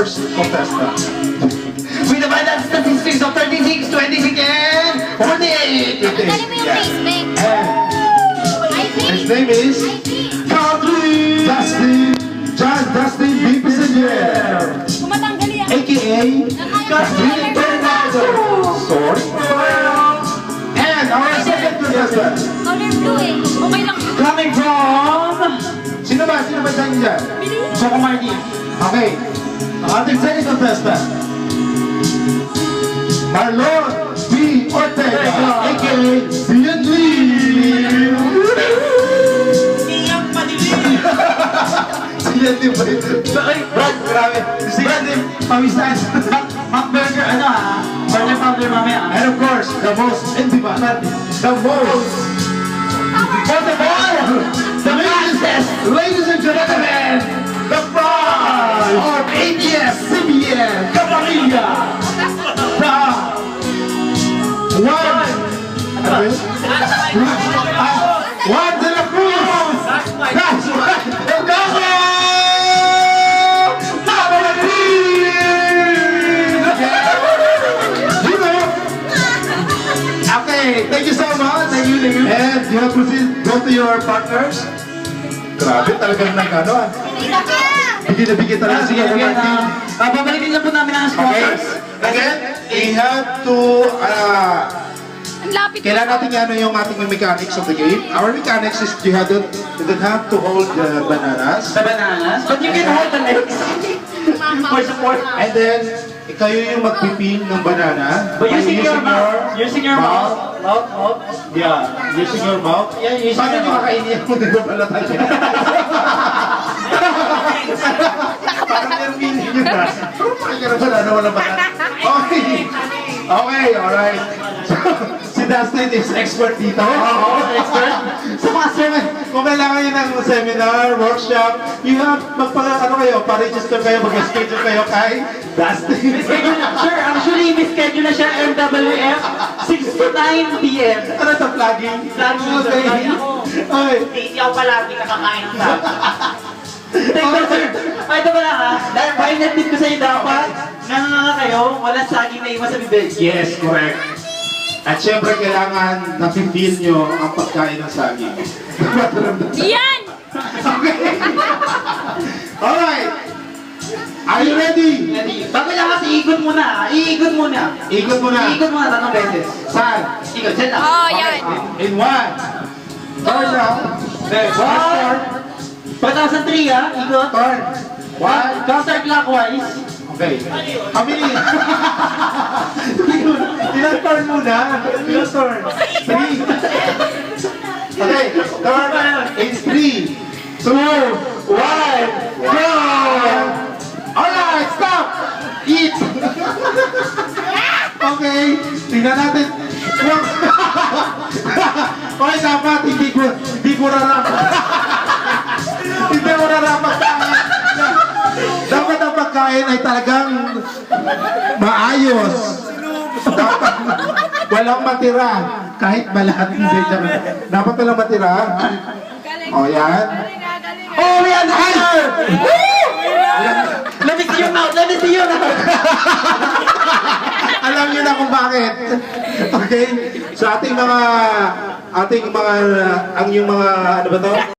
first contestant. With the final statistics of 36, 26, and 48. Ang galing mo yung face, Meg. His name is Country Dustin B. Pisanyer, Kumatanggali yan. a.k.a. Catherine Bernardo. Sword. And our second contestant. Color blue eh. Okay lang. coming from Sino ba sa inyo dyan? Choco Martin. Okay. Ang ating second contestant. Marlon B. Ortega, a.k.a. Bian Lee. Iyang padilim. Bian Lee ba ito? Ay, Brad, grabe. Bian Lee, pawisan. Burger, ano ah? Burger powder mamaya ah. And of course, the most, hindi ba? The most. First of all, the fastest. Ladies and gentlemen, the prize of ABS-CBN Kapamilya from Juan de la Cruz. That's right. And Gogo You know. Okay, thank you so much. Thank you. And you have proceed, go to your partners. Grabe, talagang nag-ano ah. Bigyan na bigyan talaga Sige, sila ng again, marketing. babalikin lang po namin ang Okay? sponsors. Again, we have to, Ang lapit. kailangan natin ano yung ating mechanics of the game. Our mechanics is you don't have to hold the bananas. The bananas, but you can hold the legs. For support. And then, kayo yung magpipil ng banana. But by using your mouth. Using your mouth. Mouth. Yeah, using your mouth. Yeah, using Paano your yung mouth. makainin mo? Di ba pala tayo? Parang yung feeling nyo na. Pero pakikira pala na wala banana. Okay. Okay, alright. So, si Dustin is expert dito. Oo, expert. Sa mga seminar, kung kailangan nyo ng seminar, workshop, you have, ano kayo, pa-register kayo, mag-schedule kayo kay Dustin. Sure, actually, schedule na siya MWF 6 to 9 p.m. Ano ito, vlogging? Vlogging, Okay. vlogging. Okay. Ikaw palagi kakakain sa. Thank you, sir. Ay, ito pala ha. Dahil pinatid ko sa inyo dapat, nanganga kayo, walang saging na iwan sa bibig. Yes, correct. At syempre, kailangan na-feel nyo ang pagkain ng saging. Yan! Okay. Alright. Are you ready? Ready? Bago lahat, iikot muna ha. Iikot muna. Ikot mo na. Iikot muna 3 beses. Saan? Ikot, dyan lang. Oh, yan. In one. Turn now. Okay, one. Pagkatapos ng 3 ha, ikot. Turn. One. Counterclockwise. Okay. How many? Ilang turn muna? Ilang turn? 3. Okay. Turn. It's 3, 2, 1, go! Alright, stop! Eat! Okay. Tingnan natin. Okay, dapat hindi ko rarapat. Hindi mo rarapat. Dapat ang pagkain ay talagang maayos. Dapat walang matira. Kahit balat. Hindi, dapat walang matira. O yan. Oh, yan! Higher! Let me see your mouth! Let me see your mouth! Alam niyo na kung bakit. Okay? So ating mga, ang yung mga, ano ba to?